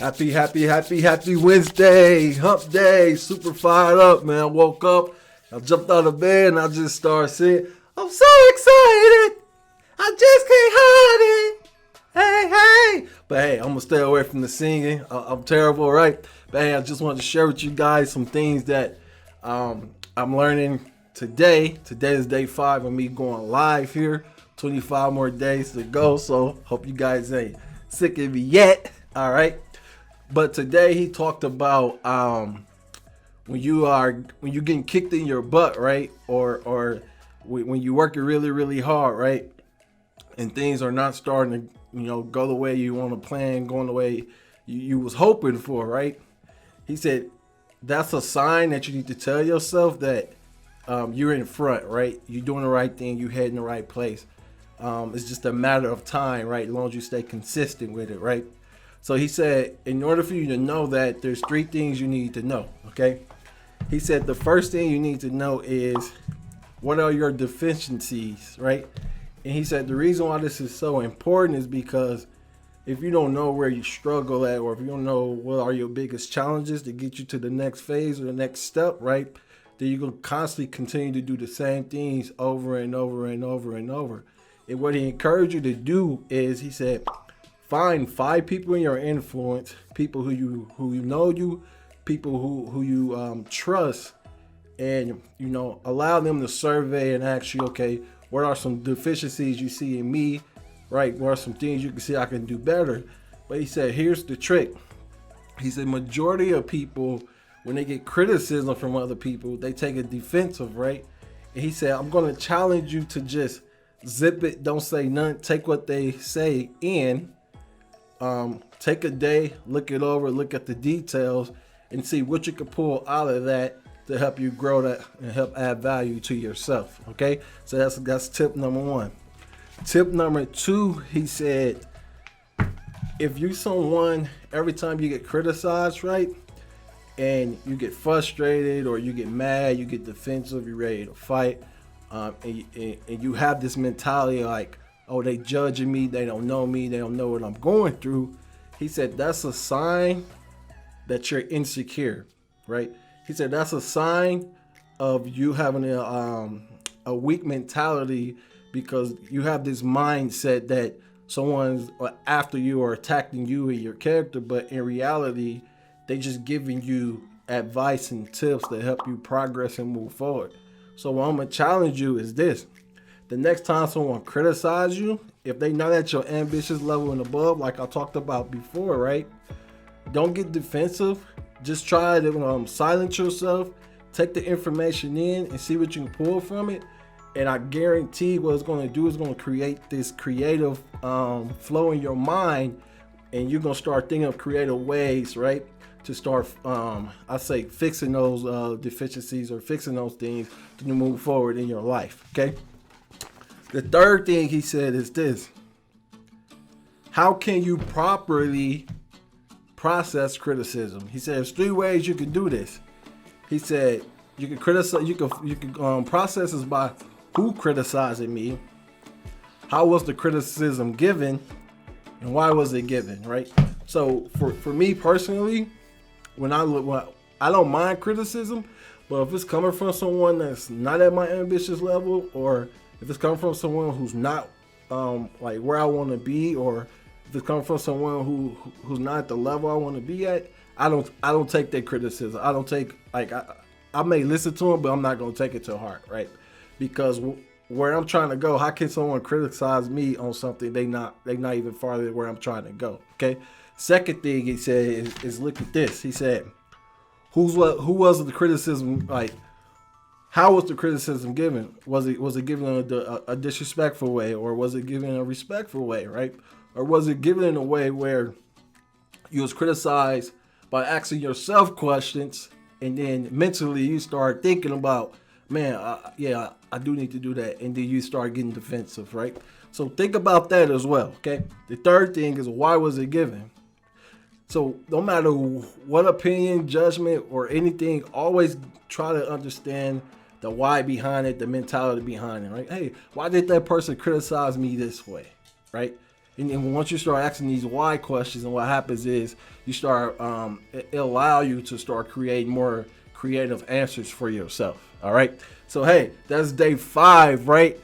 Happy Wednesday, hump day, super fired up, man. I woke up, I jumped out of bed, and I just started singing, I'm so excited, I just can't hide it, hey. But hey, I'm going to stay away from the singing, I'm terrible, right? But hey, I just wanted to share with you guys some things that I'm learning today. Today is day 5 of me going live here, 25 more days to go, so hope you guys ain't sick of me yet, all right? But today he talked about when you're getting kicked in your butt, right? Or when you're working really hard, right? And things are not starting to, go the way you want to plan, going the way you was hoping for, right? He said that's a sign that you need to tell yourself that you're in front, right? You're doing the right thing, you're heading the right place. It's just a matter of time, right? As long as you stay consistent with it, right? So he said, in order for you to know that, there's 3 things you need to know, okay? He said the first thing you need to know is what are your deficiencies, right? And he said the reason why this is so important is because if you don't know where you struggle at, or if you don't know what are your biggest challenges to get you to the next phase or the next step, right? Then you're going to constantly continue to do the same things over and over. And what he encouraged you to do is, he said, find 5 people in your influence, people who know you, people who you trust, and allow them to survey and ask you, okay, what are some deficiencies you see in me, right? What are some things you can see I can do better? But he said, here's the trick. He said, majority of people, when they get criticism from other people, they take it defensive, right? And he said, I'm going to challenge you to just zip it, don't say none, take what they say in. Take a day, look it over, look at the details, and see what you can pull out of that to help you grow that and help add value to yourself. Okay, so that's tip number 1. Tip number 2, he said, if you someone every time you get criticized, right, and you get frustrated or you get mad, you get defensive, you're ready to fight, and you have this mentality like, oh, they judging me, they don't know me, they don't know what I'm going through. He said that's a sign that you're insecure, right? He said that's a sign of you having a weak mentality, because you have this mindset that someone's after you or attacking you and your character, but in reality, they just giving you advice and tips to help you progress and move forward. So what I'm gonna challenge you is this. The next time someone criticizes you, if they not at your ambitious level and above, like I talked about before, right? Don't get defensive. Just try to silence yourself, take the information in and see what you can pull from it. And I guarantee what it's going to do is going to create this creative flow in your mind, and you're going to start thinking of creative ways, right? To start, I say, fixing those deficiencies or fixing those things to move forward in your life, okay? The third thing he said is this. How can you properly process criticism? He said there's 3 ways you can do this. He said you can criticize, you can process this by who criticizing me, how was the criticism given, and why was it given, right? So for me personally, when I don't mind criticism, but if it's coming from someone that's not at my ambitious level, or if it's coming from someone who's not like where I want to be, or if it's coming from someone who's not at the level I want to be at, I don't take that criticism. I don't take, like, I may listen to them, but I'm not gonna take it to heart, right? Because where I'm trying to go, how can someone criticize me on something they not even farther than where I'm trying to go? Okay. Second thing he said is look at this. He said, who was the criticism, like? How was the criticism given? Was it given in a disrespectful way, or was it given in a respectful way, right? Or was it given in a way where you was criticized by asking yourself questions, and then mentally you start thinking about, man, I do need to do that, and then you start getting defensive, right? So think about that as well, okay? The third thing is, why was it given? So no matter what opinion, judgment, or anything, always try to understand the why behind it, the mentality behind it, right? Hey, why did that person criticize me this way, right? And once you start asking these why questions, and what happens is you start, it allow you to start creating more creative answers for yourself. All right. So, hey, that's day 5, right?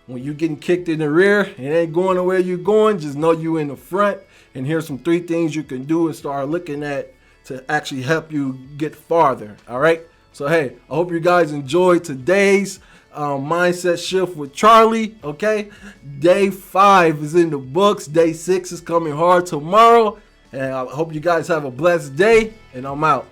When you getting kicked in the rear, it ain't going to where you're going. Just know you in the front. And here's some 3 things you can do and start looking at to actually help you get farther. All right. So, hey, I hope you guys enjoyed today's mindset shift with Charlie. Okay. Day 5 is in the books. Day 6 is coming hard tomorrow. And I hope you guys have a blessed day. And I'm out.